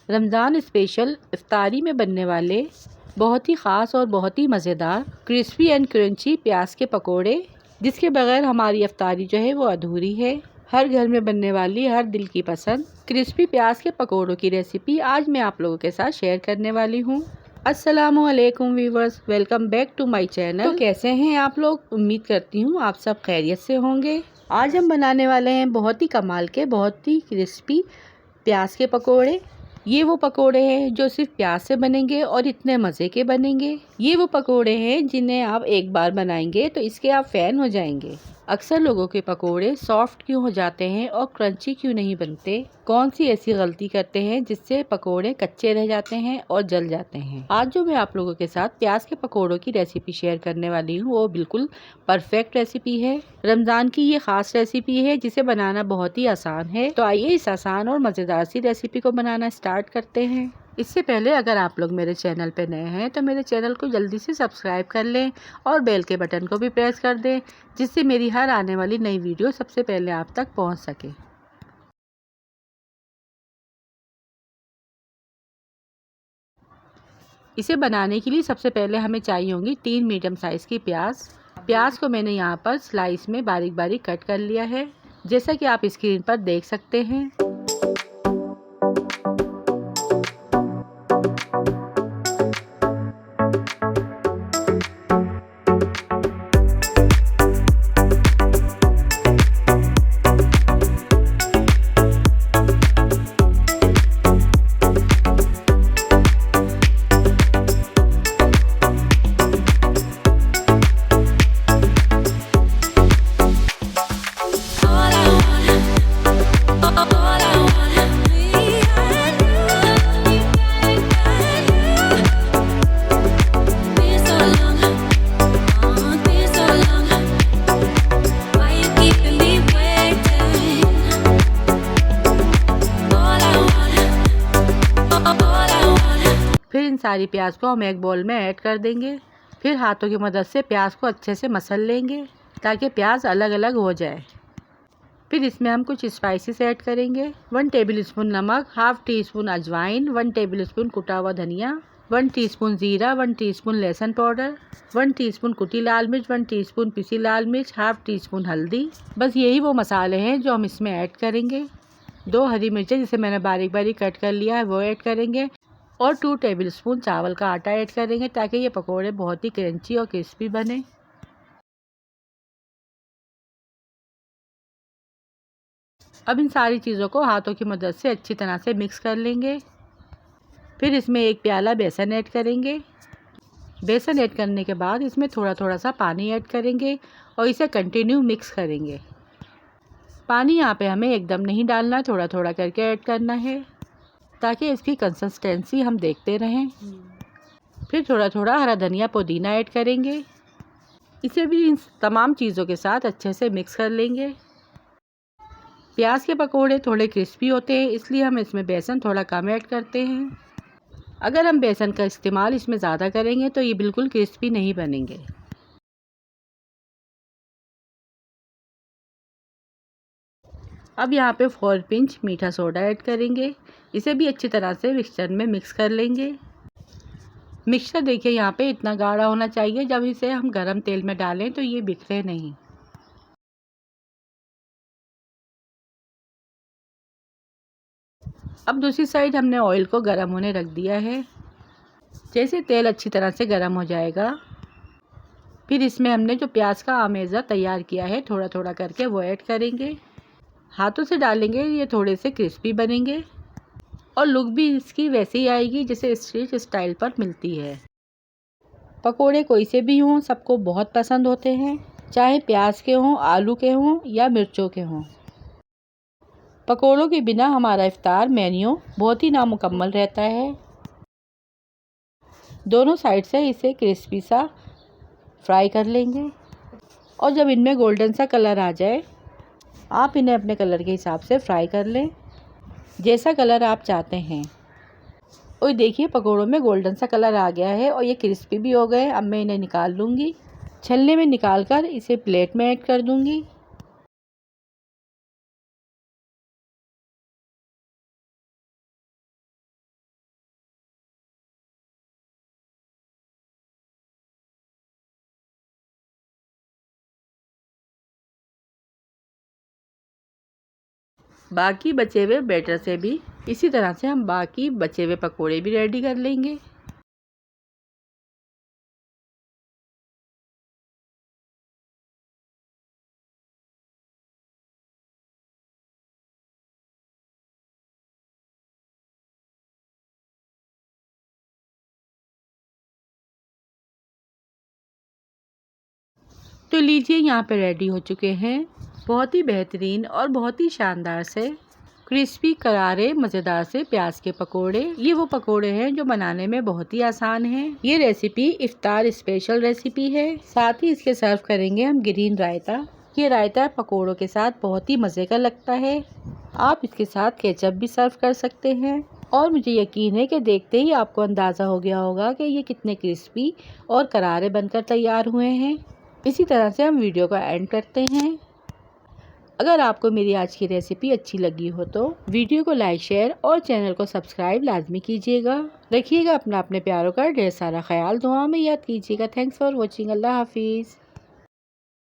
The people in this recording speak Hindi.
रमज़ान स्पेशल इफ्तारी में बनने वाले बहुत ही ख़ास और बहुत ही मज़ेदार क्रिस्पी एंड क्रंची प्याज के पकोड़े, जिसके बगैर हमारी इफ्तारी जो है वो अधूरी है। हर घर में बनने वाली, हर दिल की पसंद क्रिस्पी प्याज के पकोड़ों की रेसिपी आज मैं आप लोगों के साथ शेयर करने वाली हूँ। अस्सलामुअलैकुम viewers, welcome back to my channel. तो कैसे हैं आप लोग? उम्मीद करती हूँ आप सब खैरियत से होंगे। आज हम बनाने वाले हैं बहुत ही कमाल के, बहुत ही क्रिस्पी प्याज के पकोड़े। ये वो पकोड़े हैं जो सिर्फ प्याज से बनेंगे और इतने मज़े के बनेंगे। ये वो पकोड़े हैं जिन्हें आप एक बार बनाएंगे तो इसके आप फ़ैन हो जाएंगे। अक्सर लोगों के पकोड़े सॉफ्ट क्यों हो जाते हैं और क्रंची क्यों नहीं बनते? कौन सी ऐसी गलती करते हैं जिससे पकोड़े कच्चे रह जाते हैं और जल जाते हैं? आज जो मैं आप लोगों के साथ प्याज के पकोड़ों की रेसिपी शेयर करने वाली हूँ वो बिल्कुल परफेक्ट रेसिपी है। रमज़ान की ये खास रेसिपी है जिसे बनाना बहुत ही आसान है। तो आइए इस आसान और मज़ेदार सी रेसिपी को बनाना स्टार्ट करते हैं। इससे पहले अगर आप लोग मेरे चैनल पर नए हैं तो मेरे चैनल को जल्दी से सब्सक्राइब कर लें और बेल के बटन को भी प्रेस कर दें, जिससे मेरी हर आने वाली नई वीडियो सबसे पहले आप तक पहुंच सके। इसे बनाने के लिए सबसे पहले हमें चाहिए होंगी 3 मीडियम साइज़ की प्याज। प्याज को मैंने यहाँ पर स्लाइस में बारीक बारीक कट कर लिया है, जैसा कि आप स्क्रीन पर देख सकते हैं। फिर इन सारी प्याज को हम एक बोल में ऐड कर देंगे। फिर हाथों की मदद से प्याज को अच्छे से मसल लेंगे ताकि प्याज अलग अलग हो जाए। फिर इसमें हम कुछ स्पाइसेस ऐड करेंगे। 1 टेबलस्पून नमक, हाफ टी स्पून अजवाइन, 1 टेबलस्पून कुटा हुआ धनिया, 1 टीस्पून जीरा, 1 टीस्पून लहसुन पाउडर, 1 टीस्पून कुटी लाल मिर्च, 1 टीस्पून पिसी लाल मिर्च, हाफ टी स्पून हल्दी। बस यही वो मसाले हैं जो हम इसमें ऐड करेंगे। 2 हरी मिर्चें जिसे मैंने बारीक बारीक कट कर लिया है वो ऐड करेंगे और 2 टेबलस्पून चावल का आटा ऐड करेंगे ताकि ये पकोड़े बहुत ही क्रंची और क्रिस्पी बने। अब इन सारी चीज़ों को हाथों की मदद से अच्छी तरह से मिक्स कर लेंगे। फिर इसमें 1 प्याला बेसन ऐड करेंगे। बेसन ऐड करने के बाद इसमें थोड़ा थोड़ा सा पानी ऐड करेंगे और इसे कंटिन्यू मिक्स करेंगे। पानी यहाँ पे हमें एकदम नहीं डालना, थोड़ा थोड़ा करके ऐड करना है ताकि इसकी कंसिस्टेंसी हम देखते रहें। फिर थोड़ा थोड़ा हरा धनिया पुदीना ऐड करेंगे। इसे भी इन तमाम चीज़ों के साथ अच्छे से मिक्स कर लेंगे। प्याज के पकोड़े थोड़े क्रिस्पी होते हैं, इसलिए हम इसमें बेसन थोड़ा कम ऐड करते हैं। अगर हम बेसन का इस्तेमाल इसमें ज़्यादा करेंगे तो ये बिल्कुल क्रिस्पी नहीं बनेंगे। अब यहाँ पे 4 पिंच मीठा सोडा ऐड करेंगे। इसे भी अच्छी तरह से मिक्सचर में मिक्स कर लेंगे। मिक्सचर देखिए यहाँ पे इतना गाढ़ा होना चाहिए, जब इसे हम गरम तेल में डालें तो ये बिखरे नहीं। अब दूसरी साइड हमने ऑयल को गर्म होने रख दिया है। जैसे तेल अच्छी तरह से गर्म हो जाएगा, फिर इसमें हमने जो प्याज का आमेज़ा तैयार किया है थोड़ा थोड़ा करके वो ऐड करेंगे। हाथों से डालेंगे, ये थोड़े से क्रिस्पी बनेंगे और लुक भी इसकी वैसी ही आएगी जैसे स्ट्रीट स्टाइल पर मिलती है। पकोड़े कोई से भी हों, सबको बहुत पसंद होते हैं, चाहे प्याज के हों, आलू के हों या मिर्चों के हों। पकोड़ों के बिना हमारा इफ्तार मेन्यू बहुत ही नामुकम्मल रहता है। दोनों साइड से इसे क्रिस्पी सा फ्राई कर लेंगे और जब इनमें गोल्डन सा कलर आ जाए, आप इन्हें अपने कलर के हिसाब से फ्राई कर लें, जैसा कलर आप चाहते हैं। और देखिए पकोड़ों में गोल्डन सा कलर आ गया है और ये क्रिस्पी भी हो गए। अब मैं इन्हें निकाल लूँगी। छलने में निकाल कर इसे प्लेट में ऐड कर दूँगी। बाकी बचे हुए बैटर से भी इसी तरह से हम बाकी बचे हुए पकोड़े भी रेडी कर लेंगे। तो लीजिए यहाँ पे रेडी हो चुके हैं बहुत ही बेहतरीन और बहुत ही शानदार से क्रिस्पी करारे मज़ेदार से प्याज के पकोड़े। ये वो पकोड़े हैं जो बनाने में बहुत ही आसान है। ये रेसिपी इफ्तार स्पेशल रेसिपी है। साथ ही इसके सर्व करेंगे हम ग्रीन रायता। ये रायता पकोड़ों के साथ बहुत ही मज़े का लगता है। आप इसके साथ केचप भी सर्व कर सकते हैं। और मुझे यकीन है कि देखते ही आपको अंदाज़ा हो गया होगा कि ये कितने क्रिस्पी और करारे बनकर तैयार हुए हैं। इसी तरह से हम वीडियो का एंड करते हैं। अगर आपको मेरी आज की रेसिपी अच्छी लगी हो तो वीडियो को लाइक शेयर और चैनल को सब्सक्राइब लाजमी कीजिएगा। रखिएगा अपने प्यारों का ढेर सारा ख्याल, दुआ में याद कीजिएगा। Thanks for watching. अल्लाह हाफिज़।